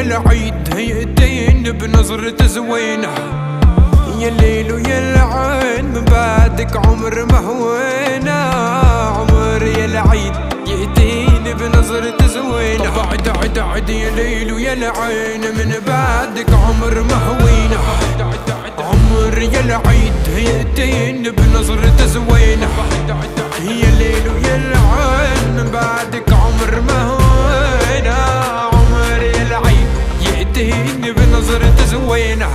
العيد يأتين بنظرة زوينة، يا الليل ويا العين من بعدك عمر ما هوينا. عمر يا العيد يأتيني بنظرة زوينة، بعد عد عد يا ليل ويا العين من بعدك عمر ما هوينا. عمر يا العيد يأتيني بنظرة زوينة، يا الليل ويا العين من بعدك عمر ما هوينا. عمر يا العيد يأتيني بنظرة زوينة.